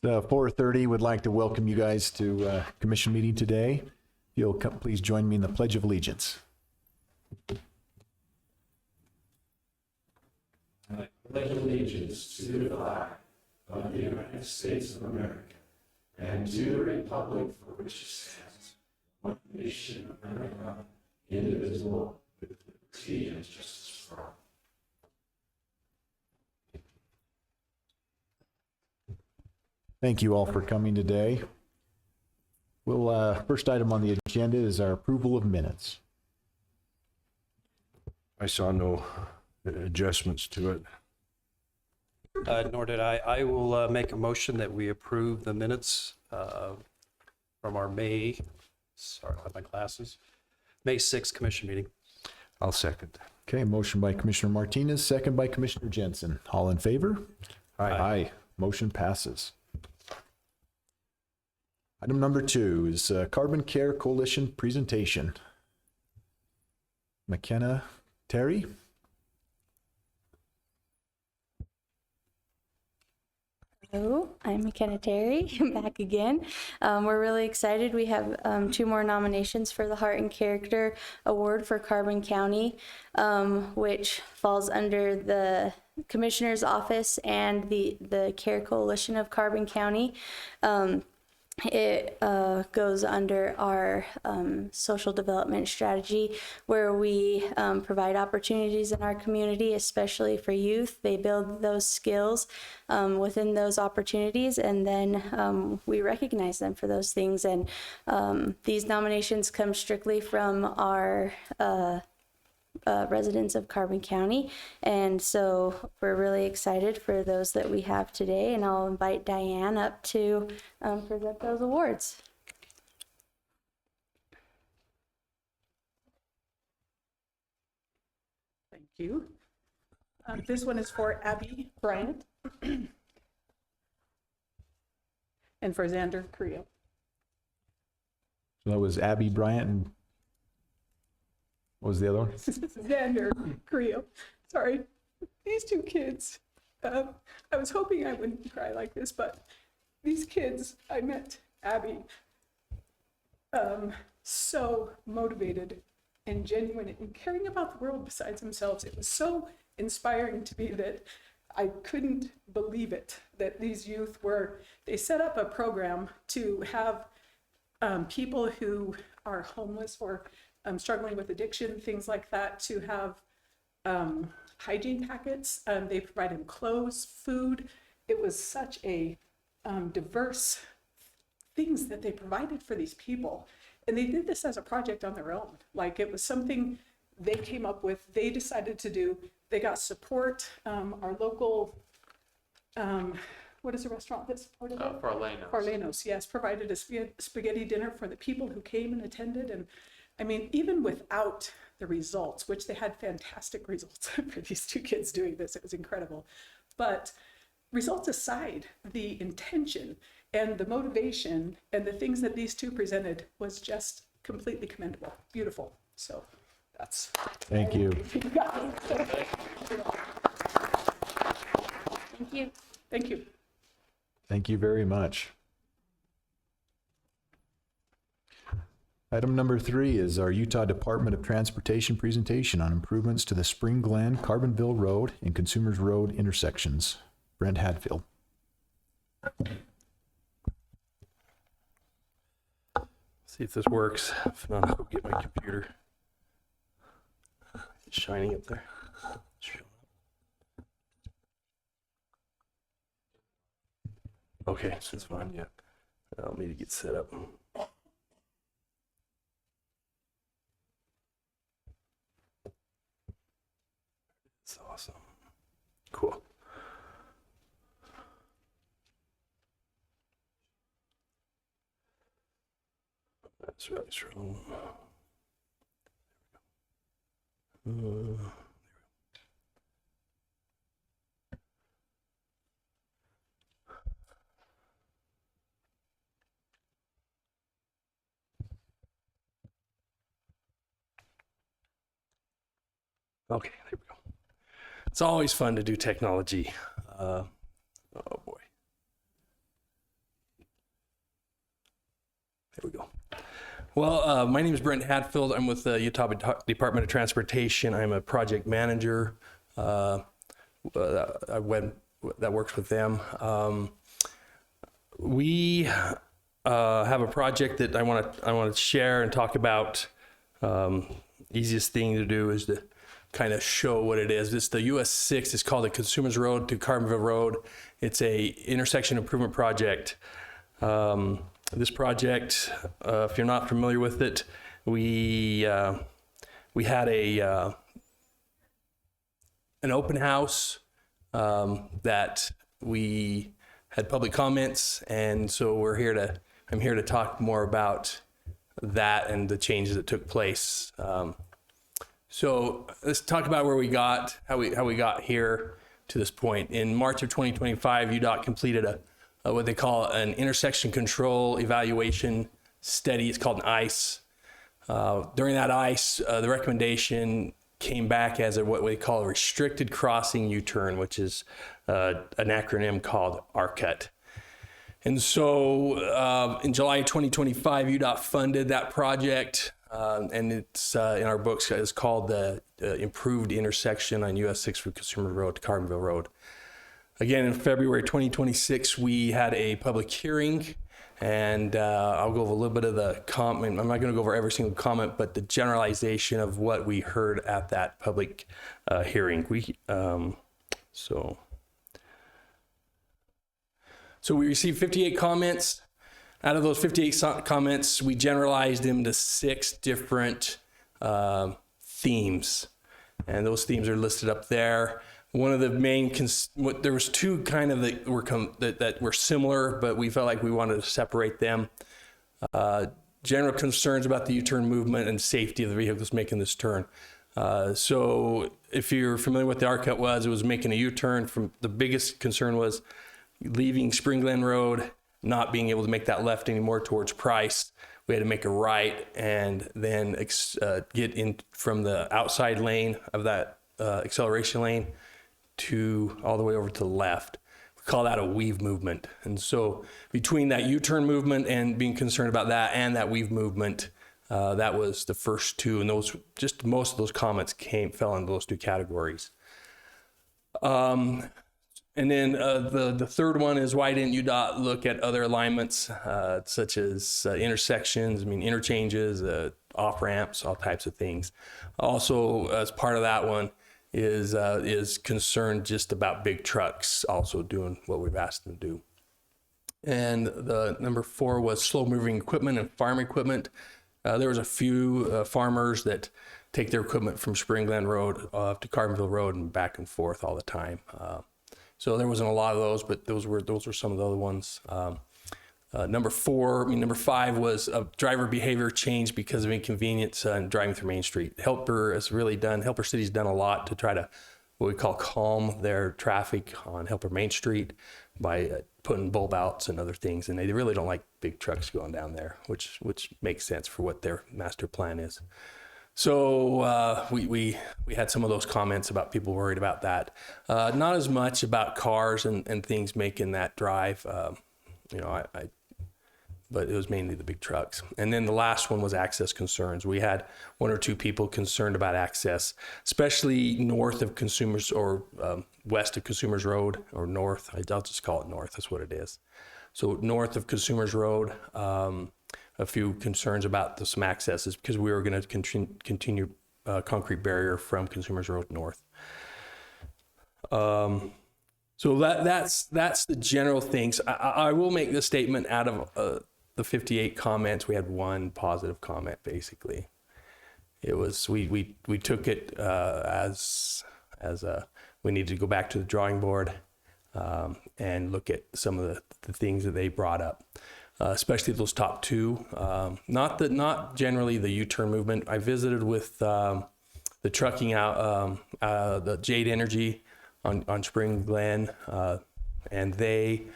4:30. Would like to welcome you guys to commission meeting today. If you'll come, please join me in the Pledge of Allegiance. I pledge allegiance to the flag of the United States of America and to the republic for which it stands, one nation under God, indivisible, with liberty and justice for all. Thank you all for coming today. First item on the agenda is our approval of minutes. I saw no adjustments to it. Nor did I. I will make a motion that we approve the minutes from our May 6th commission meeting. I'll second. Okay, motion by Commissioner Martinez, second by Commissioner Jensen. All in favor? Aye. Aye. Motion passes. Item number 2 is Carbon Care Coalition presentation. McKenna Terry? Hello, I'm McKenna Terry. I'm back again. We're really excited. We have 2 more nominations for the Heart and Character Award for Carbon County, which falls under the Commissioner's Office and the Care Coalition of Carbon County. It goes under our social development strategy, where we provide opportunities in our community, especially for youth. They build those skills within those opportunities, and then we recognize them for those things. And these nominations come strictly from our residents of Carbon County, and so we're really excited for those that we have today, and I'll invite Diane up to present those awards. Thank you. This one is for Abby Bryant and for Xander Creel. So that was Abby Bryant and what was the other one? Xander Creel. Sorry, these 2 kids. I was hoping I wouldn't cry like this, but these kids, I met Abby, so motivated and genuine and caring about the world besides themselves. It was so inspiring to me that I couldn't believe it, that these youth they set up a program to have people who are homeless or struggling with addiction, things like that, to have hygiene packets. They provide them clothes, food. It was such a diverse things that they provided for these people. And they did this as a project on their own. Like, it was something they came up with, they decided to do. They got support. Our local, what is the restaurant that supported it? Farlenos, yes, provided a spaghetti dinner for the people who came and attended. And I mean, even without the results, which they had fantastic results for these 2 kids doing this, it was incredible. But results aside, the intention and the motivation and the things that these 2 presented was just completely commendable. Beautiful. So that's. Thank you. Thank you. Thank you. Thank you very much. Item number 3 is our Utah Department of Transportation presentation on improvements to the Spring Glen, Carbonville Road, and Consumers Road intersections. Brent Hadfield. See if this works. If not, I'll go get my computer. It's shining up there. Okay, that's fine. Yeah, I'll need to get set up. It's awesome. Cool. That's right. Okay, there we go. It's always fun to do technology. Oh boy. There we go. Well, my name is Brent Hadfield. I'm with the Utah Department of Transportation. I'm a project manager that works with them. We have a project that I want to share and talk about. Easiest thing to do is to kind of show what it is. This the US 6. It's called the Consumers Road to Carbonville Road. It's a intersection improvement project. This project, if you're not familiar with it, we had an open house that we had public comments, and so I'm here to talk more about that and the changes that took place. So let's talk about where we got, how we got here to this point. In March of 2025, UDOT completed what they call an intersection control evaluation study. It's called an ICE. During that ICE, the recommendation came back as what we call a restricted crossing U-turn, which is an acronym called RCUT. And so in July 2025, UDOT funded that project, and it's in our books. It's called the Improved Intersection on US 6 from Consumer Road to Carbonville Road. Again, in February 2026, we had a public hearing, and I'll go over a little bit of the comment. I'm not going to go over every single comment, but the generalization of what we heard at that public hearing. So we received 58 comments. Out of those 58 comments, we generalized them to 6 different themes, and those themes are listed up there. One of the main, there was 2 kind of that were similar, but we felt like we wanted to separate them. General concerns about the U-turn movement and safety of the vehicles making this turn. So if you're familiar with what the RCUT was, it was making a U-turn. The biggest concern was leaving Spring Glen Road, not being able to make that left anymore towards Price. We had to make a right and then get in from the outside lane of that acceleration lane to all the way over to the left. We call that a weave movement. And so between that U-turn movement and being concerned about that and that weave movement, that was the first 2. And most of those comments fell into those 2 categories. And then the third one is, why didn't UDOT look at other alignments such as intersections, interchanges, off-ramps, all types of things. Also, as part of that one, is concerned just about big trucks also doing what we've asked them to do. And the number 4 was slow moving equipment and farm equipment. There was a few farmers that take their equipment from Spring Glen Road to Carbonville Road and back and forth all the time. So there wasn't a lot of those, but those were some of the other ones. Number 5 was a driver behavior change because of inconvenience and driving through Main Street. Helper City's done a lot to try to what we call calm their traffic on Helper Main Street by putting bulb outs and other things. And they really don't like big trucks going down there, which makes sense for what their master plan is. So we had some of those comments about people worried about that. Not as much about cars and things making that drive. But it was mainly the big trucks. And then the last one was access concerns. We had 1 or 2 people concerned about access, especially north of Consumers or west of Consumers Road, or north. I'll just call it north. That's what it is. So north of Consumers Road, a few concerns about some accesses because we were going to continue concrete barrier from Consumers Road north. So that's the general things. I will make the statement out of the 58 comments, we had 1 positive comment. Basically, it was we took it as we need to go back to the drawing board and look at some of the things that they brought up, especially those top 2. Not generally the U-turn movement. I visited with the trucking out the Jade Energy on Spring Glen, and they.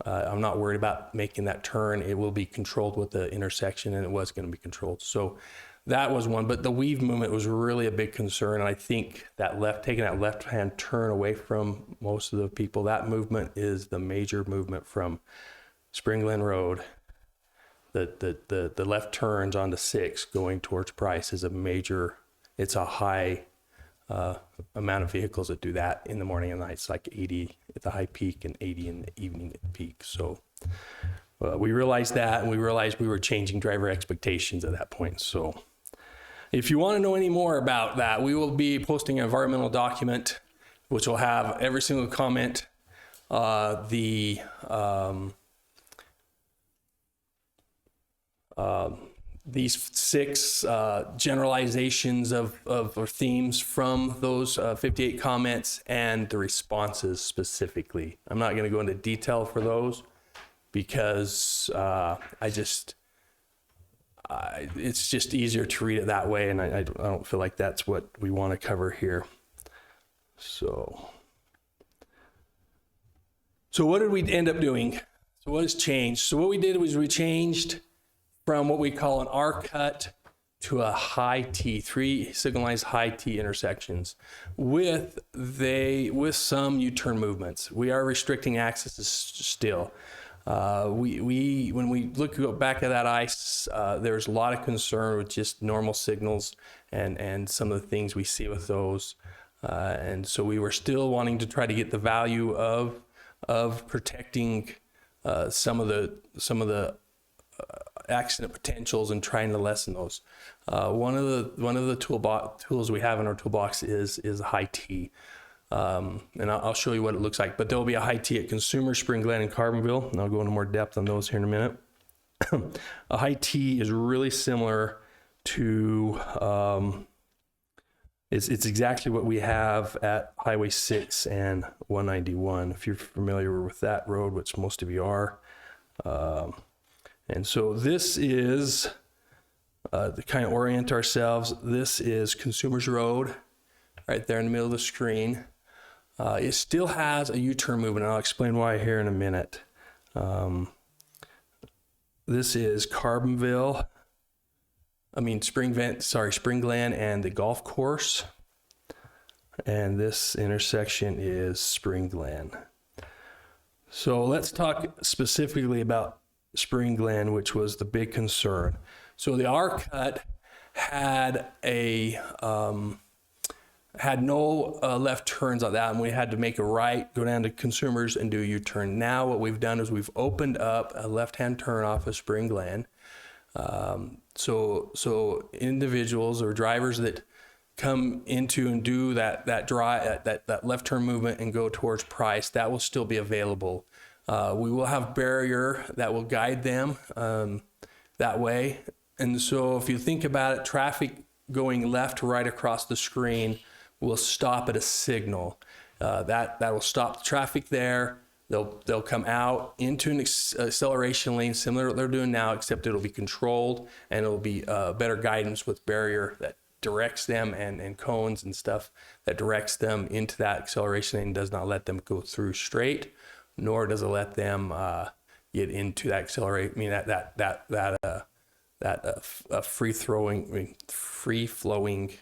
I'm not worried about making that turn. It will be controlled with the intersection, and it was going to be controlled. So that was one. But the weave movement was really a big concern. And I think taking that left-hand turn away from most of the people, that movement is the major movement from Spring Glen Road the left turns onto 6 going towards Price is it's a high amount of vehicles that do that in the morning and night. It's like 80 at the high peak and 80 in the evening at the peak. So we realized that, and we realized we were changing driver expectations at that point. So if you want to know any more about that, we will be posting an environmental document, which will have every single comment, these 6 generalizations or themes from those 58 comments and the responses specifically. I'm not going to go into detail for those because it's just easier to read it that way, and I don't feel like that's what we want to cover here. So what did we end up doing? So what has changed? So what we did was we changed from what we call an R cut to a high T, 3 signalized high T intersections with some U-turn movements. We are restricting access still. When we go back at that ice, there's a lot of concern with just normal signals and some of the things we see with those. And so we were still wanting to try to get the value of protecting some of the accident potentials and trying to lessen those. One of the tools we have in our toolbox is a high T. And I'll show you what it looks like, but there'll be a high T at Consumer, Spring Glen, and Carbonville, and I'll go into more depth on those here in a minute. A high T is really similar to, it's exactly what we have at Highway 6 and 191, if you're familiar with that road, which most of you are. And so this is, to kind of orient ourselves, this is Consumers Road, right there in the middle of the screen. It still has a U-turn movement, and I'll explain why here in a minute. This is Carbonville, Spring Glen and the golf course. And this intersection is Spring Glen. So let's talk specifically about Spring Glen, which was the big concern. So the R cut had no left turns on that, and we had to make a right, go down to Consumers, and do a U-turn. Now what we've done is we've opened up a left-hand turn off of Spring Glen. So individuals or drivers that come into and do that left turn movement and go towards Price, that will still be available. We will have barrier that will guide them that way. And so if you think about it, traffic going left to right across the screen will stop at a signal. That will stop the traffic there. They'll come out into an acceleration lane similar to what they're doing now, except it'll be controlled and it'll be better guidance with barrier that directs them and cones and stuff that directs them into that acceleration lane, does not let them go through straight, nor does it let them get into that accelerate. Free flowing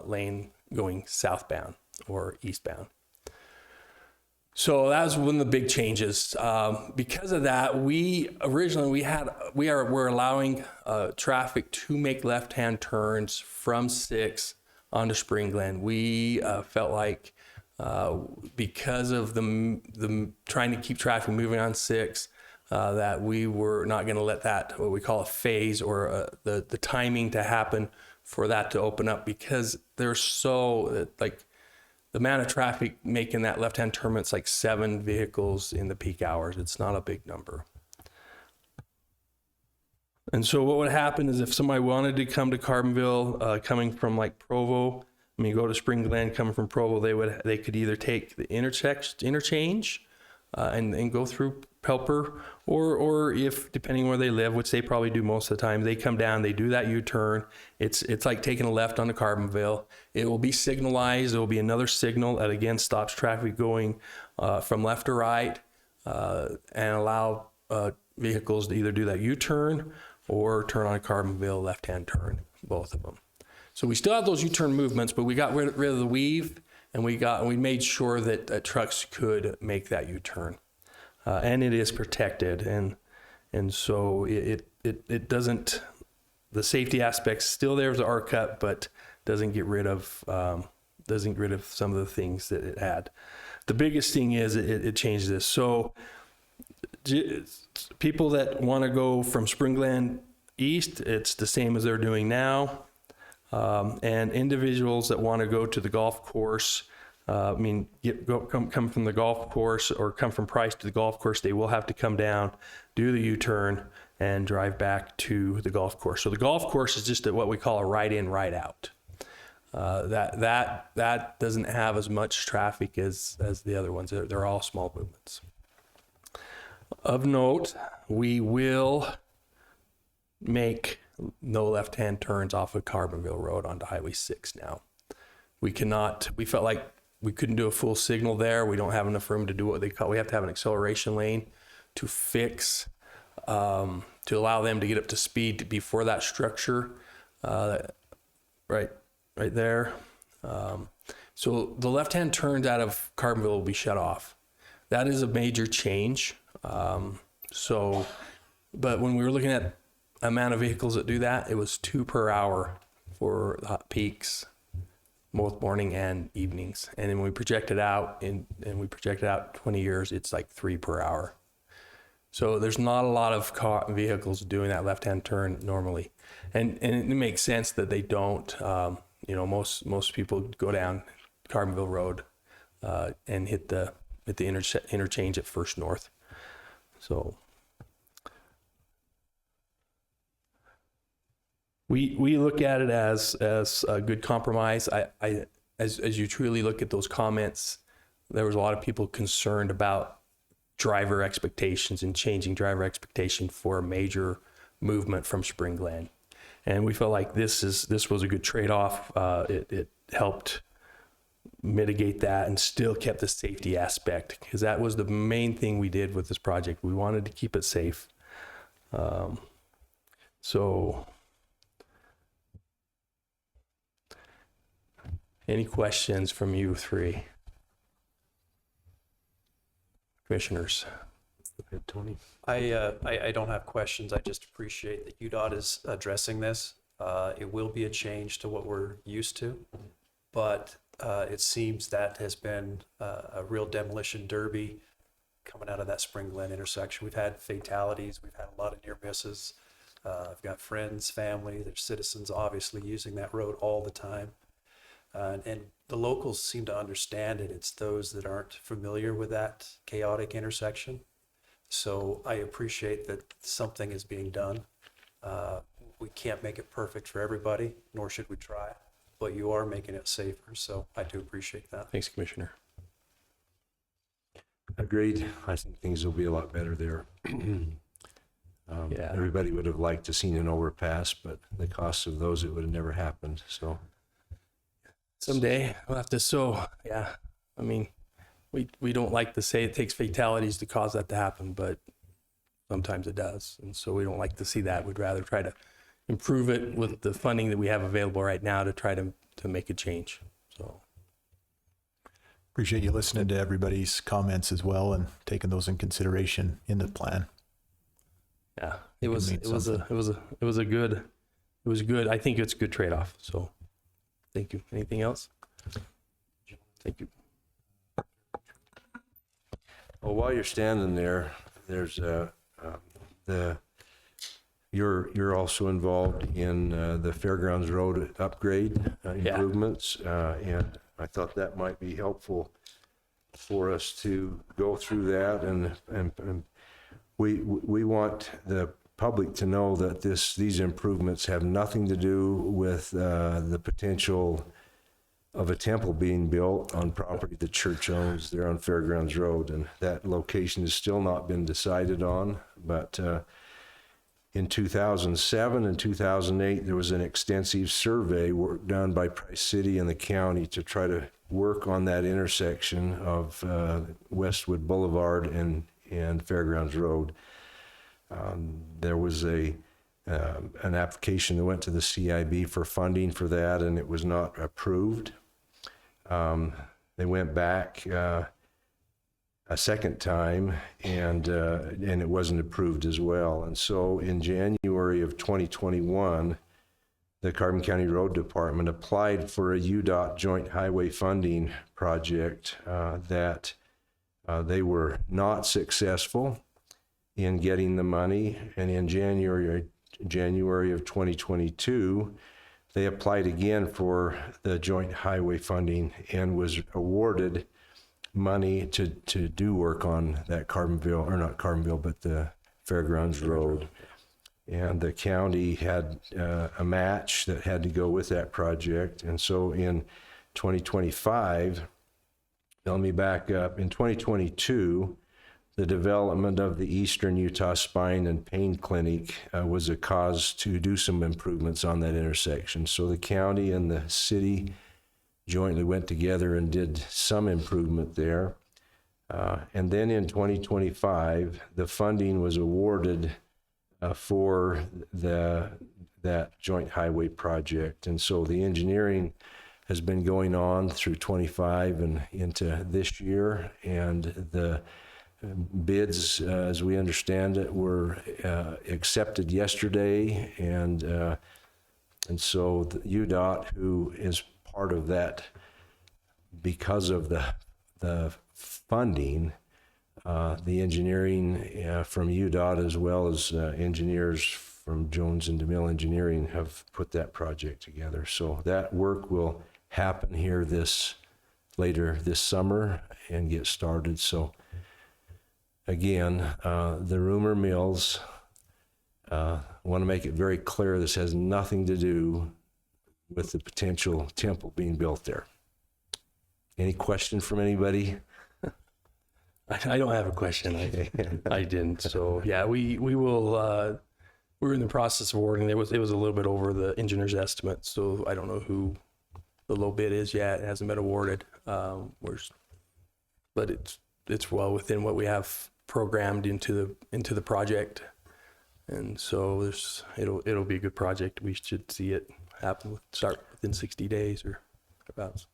lane going southbound or eastbound. So that was one of the big changes. Because of that, we're allowing traffic to make left-hand turns from 6 onto Spring Glen. We felt like because of the trying to keep traffic moving on 6, that we were not going to let that, what we call a phase or the timing to happen for that to open up, because there's the amount of traffic making that left-hand turn, it's like 7 vehicles in the peak hours. It's not a big number. And so what would happen is if somebody wanted to come to Carbonville, coming from like Provo, go to Spring Glen, coming from Provo, they could either take the interchange and go through Pelper, or if, depending where they live, which they probably do most of the time, they come down, they do that U-turn. It's like taking a left onto Carbonville. It will be signalized. There will be another signal that again stops traffic going from left to right and allow vehicles to either do that U-turn or turn on Carbonville left-hand turn, both of them. So we still have those U-turn movements, but we got rid of the weave, and we made sure that trucks could make that U-turn. And it is protected, and so it doesn't, the safety aspect's still there as an R cut, but doesn't get rid of some of the things that it had. The biggest thing is it changed this. So people that want to go from Spring Glen east, it's the same as they're doing now. And individuals that want to go to the golf course, come from the golf course or come from Price to the golf course, they will have to come down, do the U-turn, and drive back to the golf course. So the golf course is just what we call a right in, right out. That doesn't have as much traffic as the other ones. They're all small movements. Of note, we will make no left-hand turns off of Carbonville Road onto Highway 6 now. We felt like we couldn't do a full signal there. We don't have enough room to do what we have to have an acceleration lane to fix, to allow them to get up to speed before that structure, right there. So the left-hand turns out of Carbonville will be shut off. That is a major change. But when we were looking at amount of vehicles that do that, it was 2 per hour for the hot peaks, both morning and evenings. And then we projected out 20 years, it's like 3 per hour. So there's not a lot of vehicles doing that left-hand turn normally. And it makes sense that they don't. Most people go down Carbonville Road and hit the interchange at First North. So we look at it as a good compromise. As you truly look at those comments, there was a lot of people concerned about driver expectations and changing driver expectation for a major movement from Spring Glen. And we felt like this was a good trade-off. It helped mitigate that and still kept the safety aspect, because that was the main thing we did with this project. We wanted to keep it safe. So any questions from you three? Commissioners? Tony? I don't have questions. I just appreciate that UDOT is addressing this. It will be a change to what we're used to, but it seems that has been a real demolition derby coming out of that Spring Glen intersection. We've had fatalities. We've had a lot of near misses. I've got friends, family, there's citizens obviously using that road all the time. And the locals seem to understand it. It's those that aren't familiar with that chaotic intersection. So I appreciate that something is being done. We can't make it perfect for everybody, nor should we try, but you are making it safer. So I do appreciate that. Thanks, Commissioner. Agreed. I think things will be a lot better there. Everybody would have liked to seen an overpass, but the cost of those, it would have never happened. So someday we'll have to. I mean, we don't like to say it takes fatalities to cause that to happen, but sometimes it does. And so we don't like to see that. We'd rather try to improve it with the funding that we have available right now to try to make a change. So Appreciate you listening to everybody's comments as well and taking those in consideration in the plan. yeah, it was good. I think it's a good trade-off. So thank you. Anything else? Thank you. well, while you're standing there, there's you're also involved in the Fairgrounds Road upgrade improvements, and I thought that might be helpful for us to go through that, and we want the public to know that these improvements have nothing to do with the potential of a temple being built on property the church owns there on Fairgrounds Road, and that location has still not been decided on. But in 2007 and 2008, there was an extensive survey work done by Price City and the county to try to work on that intersection of Westwood Boulevard and Fairgrounds Road. There was an application that went to the CIB for funding for that, and it was not approved. They went back a second time, and it wasn't approved as well. And so in January of 2021, the Carbon County Road Department applied for a UDOT joint highway funding project that they were not successful in getting the money. And in January of 2022, they applied again for the joint highway funding and was awarded money to do work on that Carbonville, or not Carbonville, but the Fairgrounds Road. And the county had a match that had to go with that project. And so in 2025, let me back up, in 2022, the development of the Eastern Utah Spine and Pain Clinic was a cause to do some improvements on that intersection. So the county and the city jointly went together and did some improvement there. And then in 2025, the funding was awarded for that joint highway project. And so the engineering has been going on through 25 and into this year, and the bids, as we understand it, were accepted yesterday, and so the UDOT, who is part of that because of the funding, the engineering from UDOT, as well as engineers from Jones and DeMille Engineering, have put that project together. So that work will happen here later this summer and get started. So again, the rumor mills, want to make it very clear, this has nothing to do with the potential temple being built there. Any question from anybody? I don't have a question. I didn't. So yeah, we will. We're in the process of awarding. It was a little bit over the engineer's estimate. So I don't know who the low bid is yet. It hasn't been awarded. But it's well within what we have programmed into the project, and so it'll be a good project. We should see it start within 60 days or about.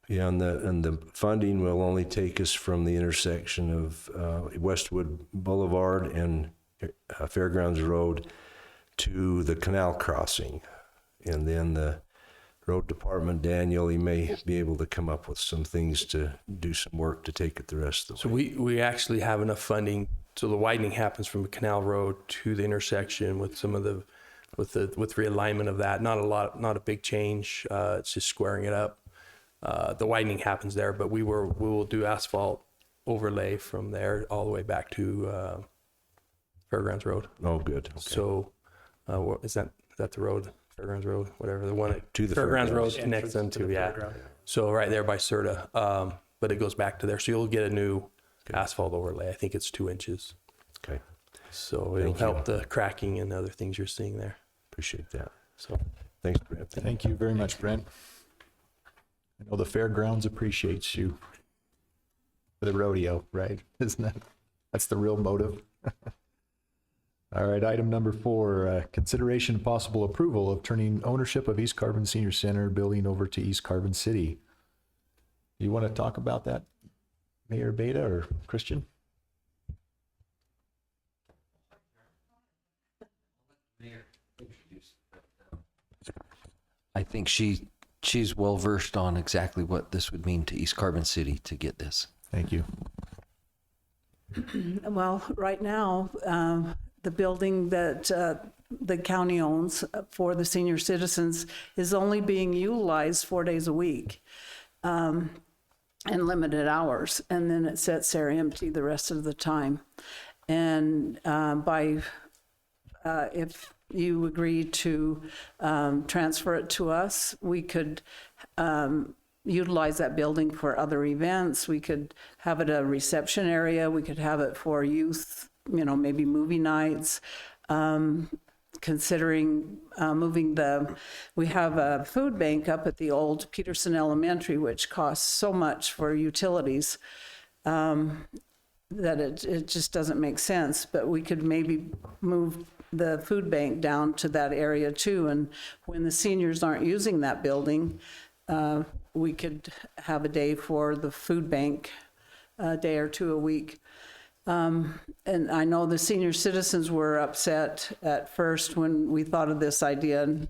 Yeah, and the funding will only take us from the intersection of Westwood Boulevard and Fairgrounds Road to the canal crossing. And then the road department, Daniel, he may be able to come up with some things to do some work to take it the rest of the way. So we actually have enough funding. So the widening happens from Canal Road to the intersection with some of with realignment of that. Not a big change. It's just squaring it up. The widening happens there, but we will do asphalt overlay from there all the way back to Fairgrounds Road. Oh, good. Okay. So is that the road? Fairgrounds Road, whatever, the one To the Fairgrounds Road Fairgrounds. connects them to, yeah. fairground. So right there by Serta, but it goes back to there. So you'll get a new asphalt overlay. I think it's 2 inches. Okay. So it'll help the cracking and other things you're seeing there. Appreciate that. So Thanks, Brent. Thank you very much, Brent. I know the fairgrounds appreciates you for the rodeo, right? Isn't that, that's the real motive? All right, item number 4, consideration and possible approval of turning ownership of East Carbon Senior Center building over to East Carbon City. You want to talk about that, Mayor Beta or Christian? I think she's well versed on exactly what this would mean to East Carbon City to get this. Thank you. Well, right now, the building that the county owns for the senior citizens is only being utilized 4 days a week and limited hours. And then it sits there empty the rest of the time. And if you agree to transfer it to us, we could utilize that building for other events. We could have it a reception area. We could have it for youth, maybe movie nights. Considering moving we have a food bank up at the old Peterson Elementary, which costs so much for utilities that it just doesn't make sense. But we could maybe move the food bank down to that area too. And when the seniors aren't using that building, we could have a day for the food bank a day or two a week. And I know the senior citizens were upset at first when we thought of this idea,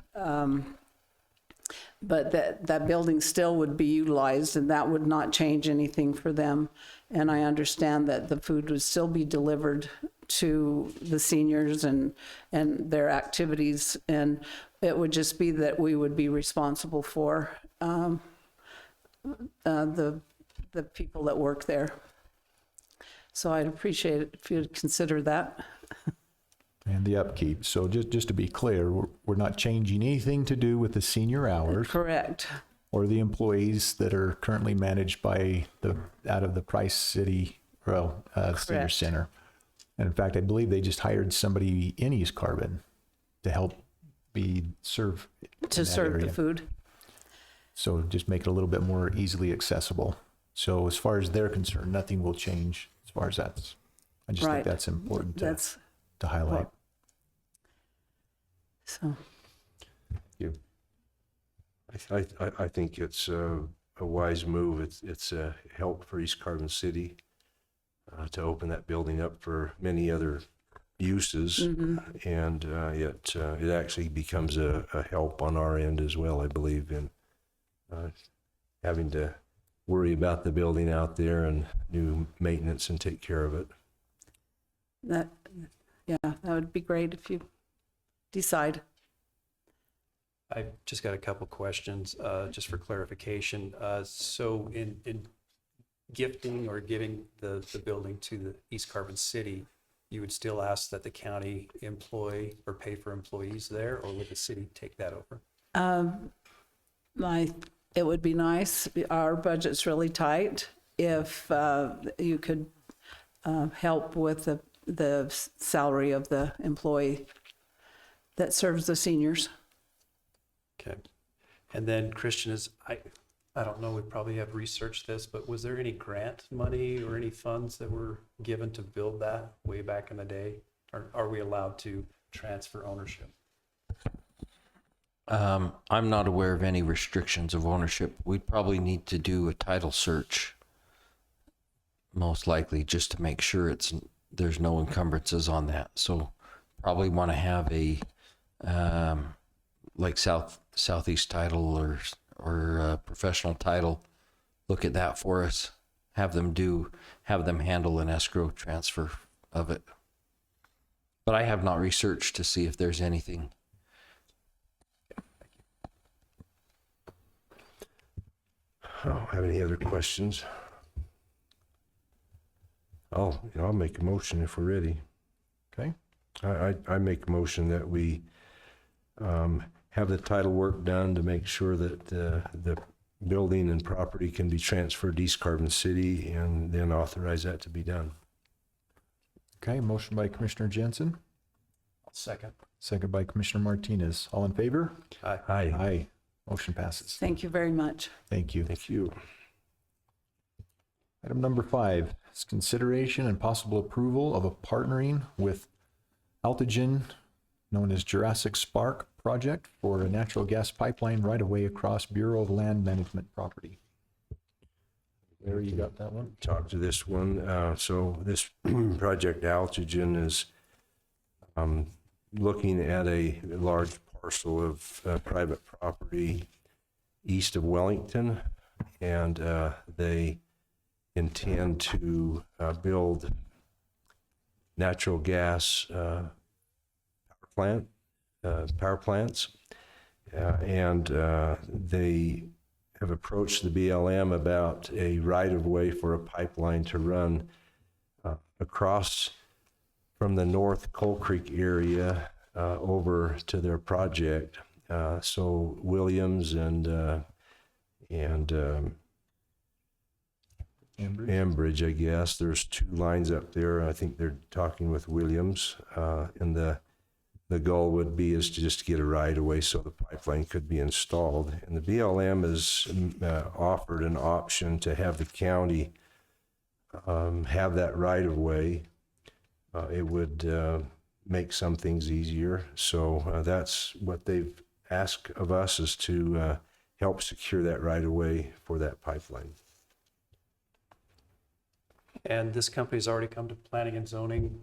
but that building still would be utilized, and that would not change anything for them. And I understand that the food would still be delivered to the seniors and their activities, and it would just be that we would be responsible for the people that work there. So I'd appreciate it if you'd consider that. And the upkeep. So just to be clear, we're not changing anything to do with the senior hours Correct. or the employees that are currently managed by out of the Price City, Senior Correct. Center. And in fact, I believe they just hired somebody in East Carbon to help serve To serve the food. So just make it a little bit more easily accessible. So as far as they're concerned, nothing will change as far as that's. I just Right. think that's important That's to highlight. so. I think it's a wise move. It's a help for East Carbon City to open that building up for many other uses, and it actually becomes a help on our end as well, I believe, in having to worry about the building out there and do maintenance and take care of it. That would be great if you decide. I've just got a couple questions, just for clarification. So in gifting or giving the building to the East Carbon City, you would still ask that the county employ or pay for employees there, or would the city take that over? It would be nice. Our budget's really tight. If you could help with the salary of the employee that serves the seniors. Okay. And then Christian, I don't know, we probably have researched this, but was there any grant money or any funds that were given to build that way back in the day? Or are we allowed to transfer ownership? I'm not aware of any restrictions of ownership. We'd probably need to do a title search, most likely, just to make sure there's no encumbrances on that. So probably want to have a like Southeast Title or Professional Title look at that for us. Have them handle an escrow transfer of it. But I have not researched to see if there's anything. I don't have any other questions. I'll make a motion if we're ready. Okay. I make a motion that we have the title work done to make sure that the building and property can be transferred to East Carbon City, and then authorize that to be done. Okay, motion by Commissioner Jensen, I'll second. second by Commissioner Martinez. All in favor? Aye. Aye. Motion passes. Thank you very much. Thank you. Thank you. Item number 5 is consideration and possible approval of a partnering with ALTIGEN, known as Jurassic Spark Project, for a natural gas pipeline right-of-way across Bureau of Land Management property. Larry, you got that one? Talk to this one. So this project ALTIGEN is looking at a large parcel of private property east of Wellington, and they intend to build natural gas power plants, and they have approached the BLM about a right-of-way for a pipeline to run across from the North Coal Creek area over to their project. So Williams and Ambridge, I guess. There's 2 lines up there. I think they're talking with Williams, and the goal would be is to just get a right of way so the pipeline could be installed. And the BLM has offered an option to have the county have that right of way. It would make some things easier. So that's what they've asked of us, is to help secure that right of way for that pipeline. And this company's already come to planning and zoning.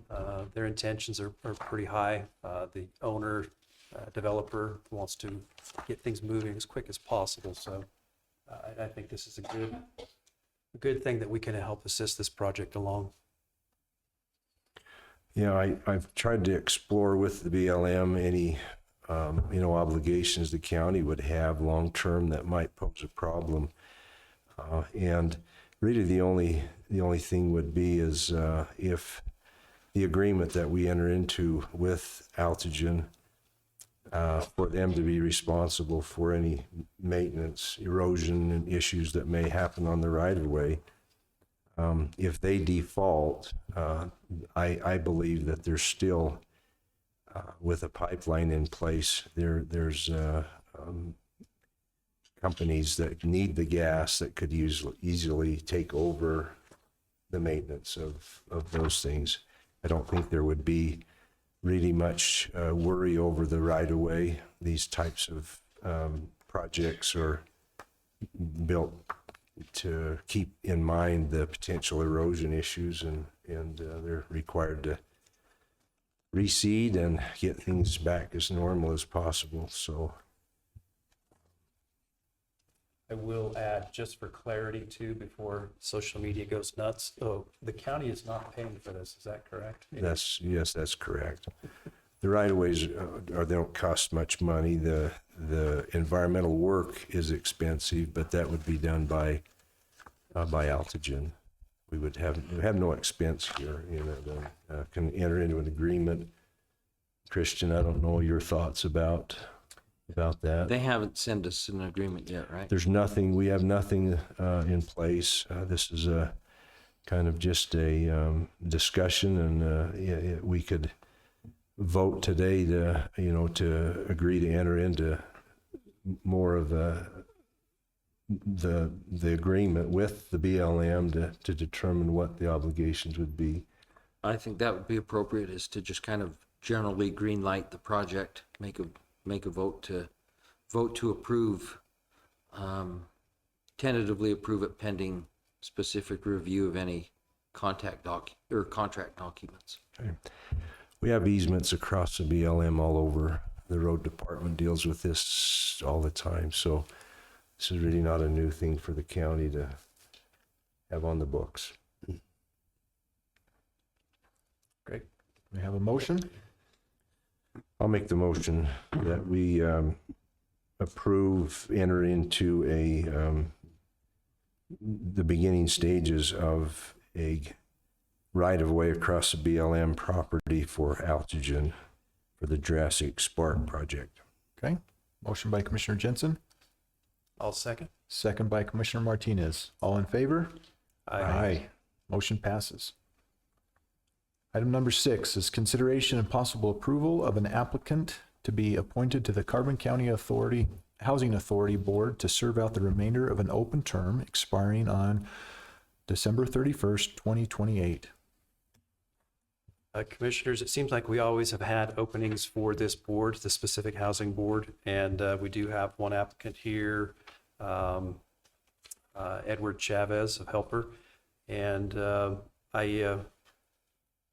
Their intentions are pretty high. The owner, developer wants to get things moving as quick as possible. So I think this is a good thing that we can help assist this project along. Yeah, I've tried to explore with the BLM any, obligations the county would have long-term that might pose a problem. And really the only thing would be is if the agreement that we enter into with ALTIGEN, for them to be responsible for any maintenance, erosion, and issues that may happen on the right-of-way. If they default, I believe that there's still, with a pipeline in place, there's companies that need the gas that could easily take over the maintenance of those things. I don't think there would be really much worry over the right-of-way. These types of projects are built to keep in mind the potential erosion issues, and they're required to reseed and get things back as normal as possible. So I will add, just for clarity too, before social media goes nuts, the county is not paying for this, is that correct? yes, that's correct. The right-of-ways they don't cost much money. The environmental work is expensive, but that would be done by ALTIGEN. We would have no expense here. Can enter into an agreement. Christian, I don't know your thoughts about that. They haven't sent us an agreement yet, right? There's nothing. We have nothing in place. This is a kind of just a discussion, and we could vote today to agree to enter into more of the agreement with the BLM to determine what the obligations would be. I think that would be appropriate, is to just kind of generally green light the project, make a vote to approve, tentatively approve it pending specific review of any contract documents. Okay. We have easements across the BLM all over. The road department deals with this all the time, so this is really not a new thing for the county to have on the books. Great. We have a motion. I'll make the motion that we enter into the beginning stages of a right-of-way across the BLM property for ALTIGEN for the Jurassic Spark Project. Okay. Motion by Commissioner Jensen, I'll second. second by Commissioner Martinez. All in favor? Motion passes. Item number 6 is consideration and possible approval of an applicant to be appointed to the Carbon County Housing Authority Board to serve out the remainder of an open term expiring on December 31st, 2028. Commissioners, it seems like we always have had openings for this board, the specific housing board, and we do have one applicant here, Edward Chavez of Helper, and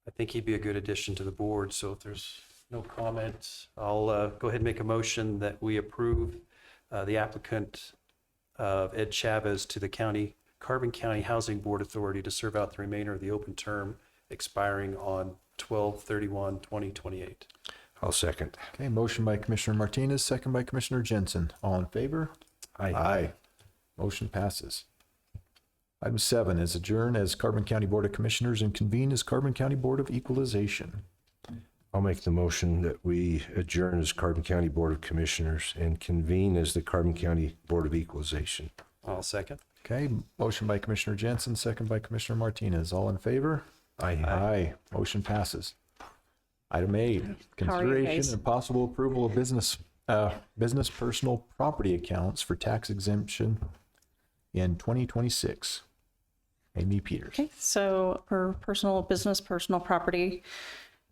I think he'd be a good addition to the board. So if there's no comments, I'll go ahead and make a motion that we approve the applicant of Ed Chavez to the Carbon County Housing Board Authority to serve out the remainder of the open term expiring on 12/31/2028. I'll second. Okay, motion by Commissioner Martinez, second by Commissioner Jensen. All in favor? Aye. Motion passes. Item 7 is adjourn as Carbon County Board of Commissioners and convene as Carbon County Board of Equalization. I'll make the motion that we adjourn as Carbon County Board of Commissioners and convene as the Carbon County Board of Equalization. I'll second. Okay, motion by Commissioner Jensen, second by Commissioner Martinez. All in favor? Aye. Motion passes. Item 8, How are you consideration guys? and possible approval of business personal property accounts for tax exemption in 2026. Amy Peters. Okay, so for personal property,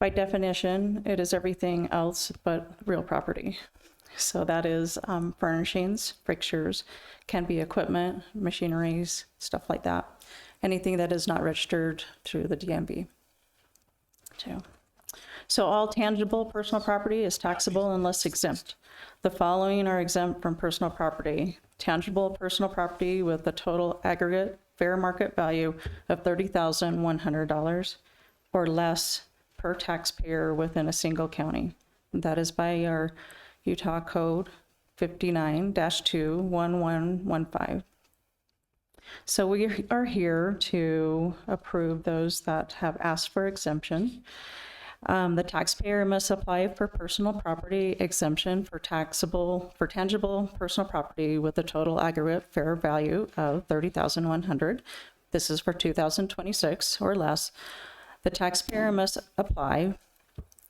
by definition, it is everything else but real property. So that is furnishings, fixtures, can be equipment, machineries, stuff like that. anything that is not registered through the DMV. So all tangible personal property is taxable unless exempt. The following are exempt from personal property: tangible personal property with a total aggregate fair market value of $30,100 or less per taxpayer within a single county. That is by our Utah Code 59-21115. So we are here to approve those that have asked for exemption. The taxpayer must apply for personal property exemption for tangible personal property with a total aggregate fair value of $30,100. This is for 2026 or less. The taxpayer must apply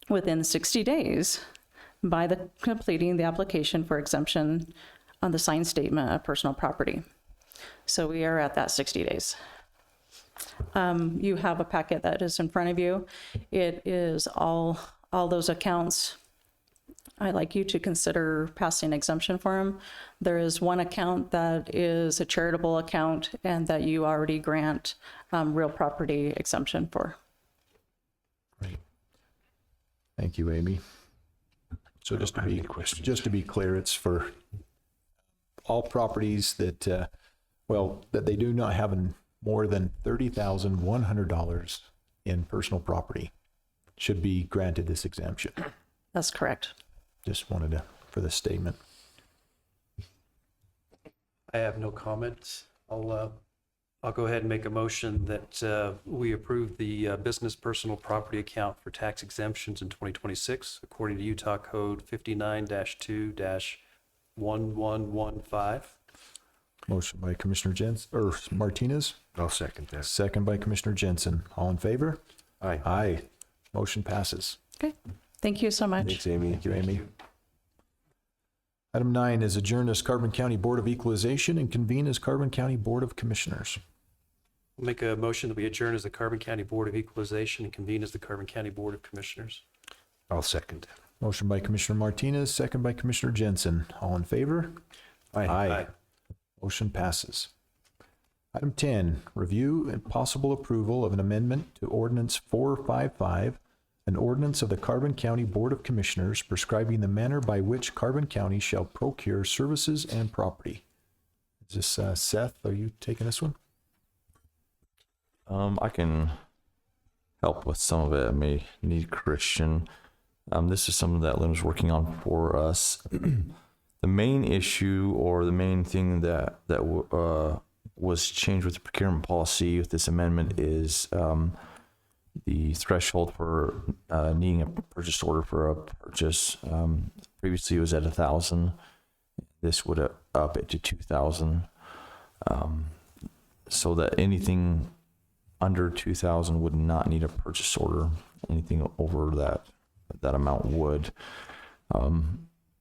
within 60 days by completing the application for exemption on the signed statement of personal property. So we are at that 60 days. You have a packet that is in front of you. It is all those accounts. I'd like you to consider passing exemption for them. There is one account that is a charitable account and that you already grant real property exemption for. Great. Thank you, Amy. So just to be clear, it's for all properties that, that they do not have more than $30,100 in personal property should be granted this exemption. That's correct. Just wanted to, for this statement. I have no comments. I'll go ahead and make a motion that we approve the business personal property account for tax exemptions in 2026, according to Utah Code 59-2-1115. Motion by Commissioner Martinez, I'll second that. second by Commissioner Jensen. All in favor? Aye. Aye. Motion passes. Okay. Thank you so much. Thanks, Amy. Thank you, Amy. Item 9 is adjourn as Carbon County Board of Equalization and convene as Carbon County Board of Commissioners. I'll make a motion that we adjourn as the Carbon County Board of Equalization and convene as the Carbon County Board of Commissioners. I'll second. Motion by Commissioner Martinez, second by Commissioner Jensen. All in favor? Aye. Motion passes. Item 10, review and possible approval of an amendment to Ordinance 455, an ordinance of the Carbon County Board of Commissioners prescribing the manner by which Carbon County shall procure services and property. Is this Seth? Are you taking this one? I can help with some of it. I may need Christian. This is something that Lynn's working on for us. The main issue, or the main thing that was changed with the procurement policy with this amendment is the threshold for needing a purchase order for a purchase. Previously, it was at 1,000. This would up it to 2,000, so that anything under 2,000 would not need a purchase order. Anything over that amount would.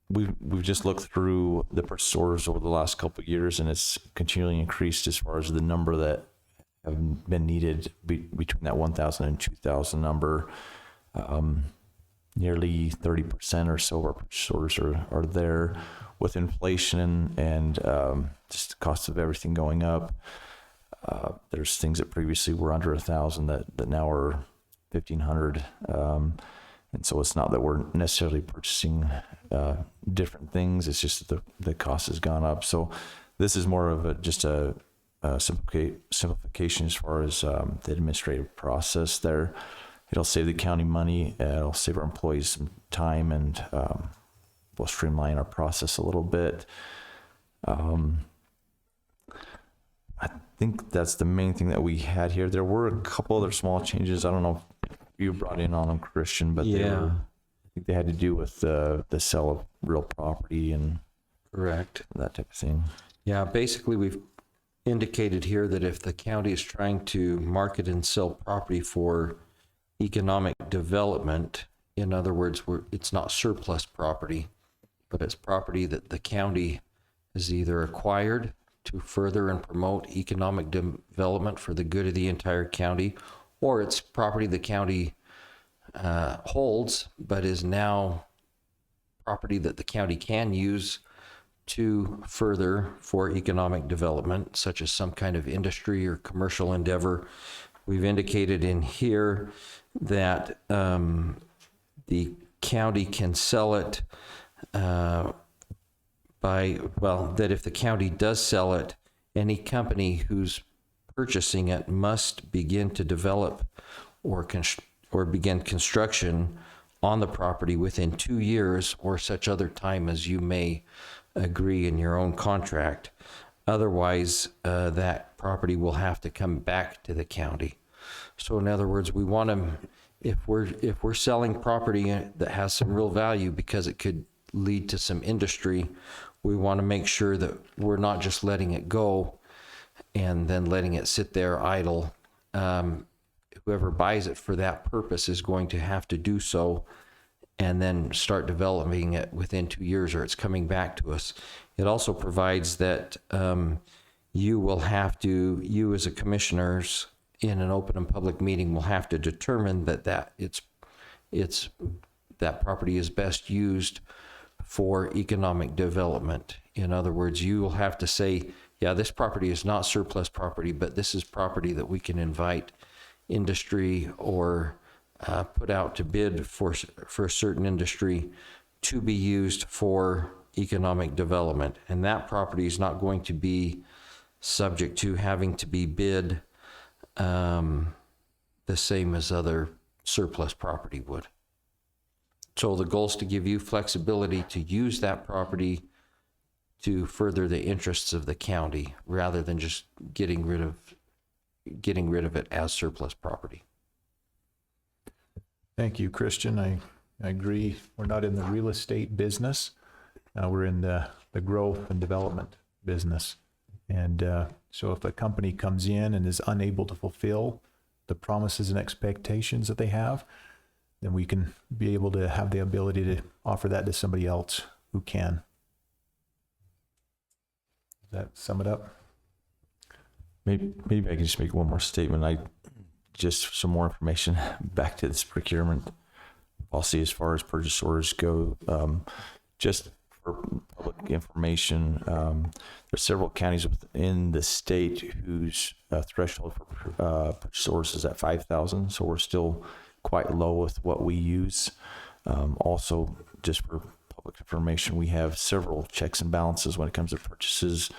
We've just looked through the purchase orders over the last couple of years, and it's continually increased as far as the number that have been needed between that 1,000 and 2,000 number. Nearly 30% or so of our purchase orders are there. With inflation and just the cost of everything going up, there's things that previously were under 1,000 that now are 1,500. And so it's not that we're necessarily purchasing different things. It's just that the cost has gone up. So this is more of just a simplification as far as the administrative process there. It'll save the county money. It'll save our employees some time, and we'll streamline our process a little bit. I think that's the main thing that we had here. There were a couple other small changes. I don't know if you brought in on them, Christian, but I think they had to do with the sale of real property and Correct. that type of thing. Yeah, basically we've indicated here that if the county is trying to market and sell property for economic development, in other words, it's not surplus property, but it's property that the county has either acquired to further and promote economic development for the good of the entire county, or it's property the county holds, but is now property that the county can use to further for economic development, such as some kind of industry or commercial endeavor. We've indicated in here that the county can sell it that if the county does sell it, any company who's purchasing it must begin to develop or begin construction on the property within 2 years or such other time as you may agree in your own contract. Otherwise, that property will have to come back to the county. So in other words, we want to, if we're selling property that has some real value because it could lead to some industry, we want to make sure that we're not just letting it go and then letting it sit there idle. Whoever buys it for that purpose is going to have to do so and then start developing it within 2 years, or it's coming back to us. It also provides that you as a commissioners in an open and public meeting will have to determine that that property is best used for economic development. In other words, you will have to say, yeah, this property is not surplus property, but this is property that we can invite industry or put out to bid for a certain industry to be used for economic development. And that property is not going to be subject to having to be bid the same as other surplus property would. So the goal is to give you flexibility to use that property to further the interests of the county rather than just getting rid of it as surplus property. Thank you, Christian. I agree. We're not in the real estate business. We're in the growth and development business. And so if a company comes in and is unable to fulfill the promises and expectations that they have, then we can be able to have the ability to offer that to somebody else who can. Does that sum it up? Maybe I can just make one more statement. Just some more information back to this procurement policy as far as purchase orders go. Just for public information, there's several counties within the state whose threshold for purchase orders is at 5,000. So we're still quite low with what we use. Also, just for public information, we have several checks and balances when it comes to purchases.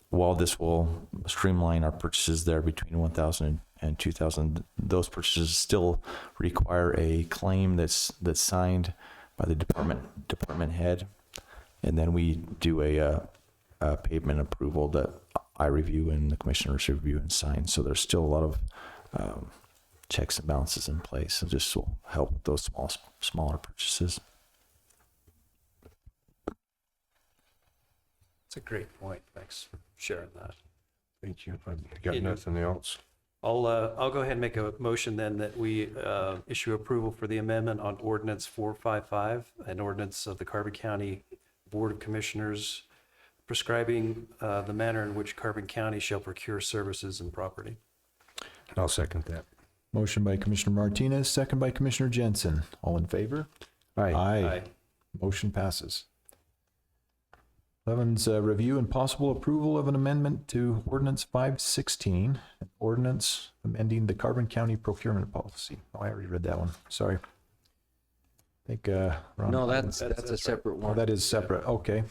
While this will streamline our purchases there between 1,000 and 2,000, those purchases still require a claim that's signed by the department head, and then we do a payment approval that I review and the commissioners review and sign. So there's still a lot of checks and balances in place, and this will help with those smaller purchases. It's a great point. Thanks for sharing that. Thank you. I've got nothing else. I'll go ahead and make a motion then that we issue approval for the amendment on ordinance 455, an ordinance of the Carbon County Board of Commissioners prescribing the manner in which Carbon County shall procure services and property. I'll second that. Motion by Commissioner Martinez, second by Commissioner Jensen. All in favor? Aye. Aye. Motion passes. 11's review and possible approval of an amendment to Ordinance 516, an ordinance amending the Carbon County procurement policy. Oh, I already read that one. Sorry. I think, Ron. No, that's a separate Oh, one. that is separate. Okay.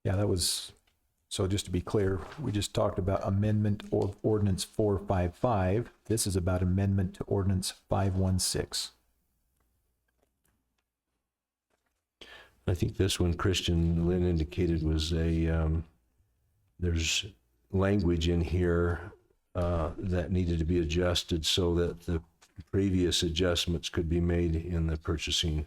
Yeah, that was, so just to be clear, we just talked about amendment of Ordinance 455. This is about amendment to Ordinance 516. I think this one Christian Lynn indicated was there's language in here that needed to be adjusted so that the previous adjustments could be made in the purchasing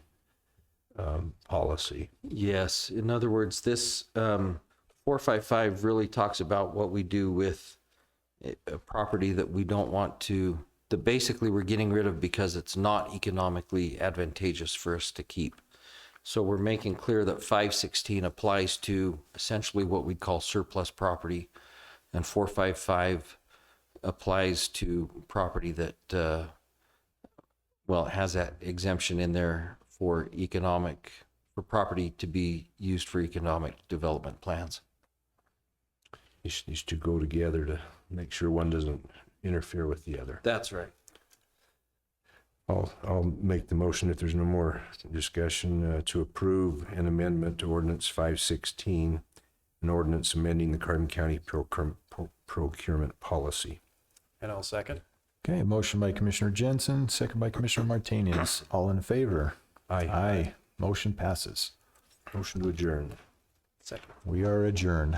policy. Yes. In other words, this 455 really talks about what we do with a property that we don't want to, that basically we're getting rid of because it's not economically advantageous for us to keep. So we're making clear that 516 applies to essentially what we call surplus property, and 455 applies to property that, it has that exemption in there for economic for property to be used for economic development plans. These two go together to make sure one doesn't interfere with the other. That's right. I'll make the motion if there's no more discussion to approve an amendment to ordinance 516, an ordinance amending the Carbon County procurement policy. And I'll second. Okay, motion by Commissioner Jensen, second by Commissioner Martinez. All in favor? Aye. Aye. Motion passes. Motion to adjourn. Second. We are adjourned.